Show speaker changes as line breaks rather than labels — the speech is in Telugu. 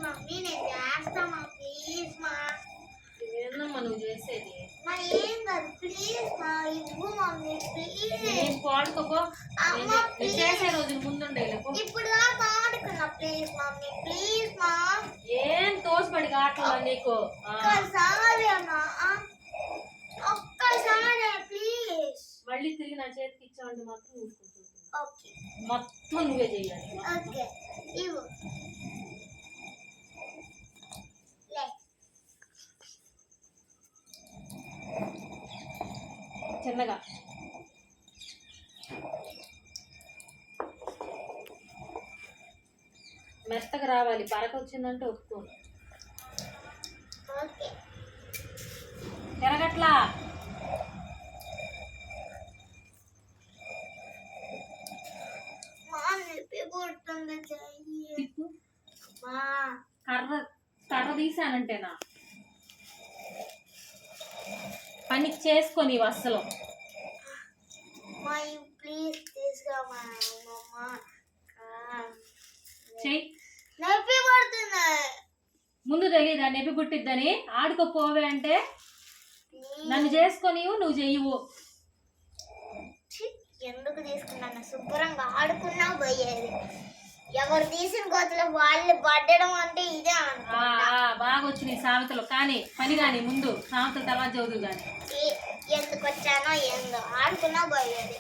మమ్మీ నేను చేస్తామా ప్లీజ్ మా.
ఏందమ్మా నువ్వు చేసేది?
మా ఏం కాదు ప్లీజ్ మా, ఇవ్వు మమ్మీ ప్లీజ్.
పాడుకోపో, చేసే రోజులు ముందుండే.
ఇప్పుడు దాకా ఆడుకున్నా ప్లీజ్ మమ్మీ ప్లీజ్ మా.
ఏం తోసిపడి కావట్లా నీకు?
ఒక్కసారి అమ్మా, ఒక్కసారి ప్లీజ్.
మళ్ళీ తిరిగి నా చేతికి ఇచ్చావంటే మాత్రం ఊరుకుంటుంది.
ఓకే
మొత్తం నువ్వే చెయ్యాలి.
ఓకే ఇవ్వు.
చిన్నగా మెత్తగా రావాలి. పరక వచ్చిందంటే ఒప్పుకోను.
ఓకే
తిరగట్లా. తిప్పు. కర్ర తీసానంటేనా పని చేసుకొని అస్సలు.
ప్లీజ్ తీసుకురా
చెయ్యి.
నొప్పి పడుతుంది.
ముందు తెలియదా నొప్పి పుట్టిద్దని? ఆడుకోపోవే అంటే నన్ను చేసుకొని నువ్వు చెయ్యవు.
ఎందుకు తీసుకున్నాను? శుభ్రంగా ఆడుకున్నా పోయేది. ఎవరు తీసిన గోతులో వాళ్ళు పడ్డడం అంటే ఇదే
బాగా వచ్చినాయి సామెతలు. కానీ పని కానీ ముందు సామెతలు తర్వాత చదువు కానీ.
ఎందుకు వచ్చానో ఏందో ఆడుకున్నా పోయేది.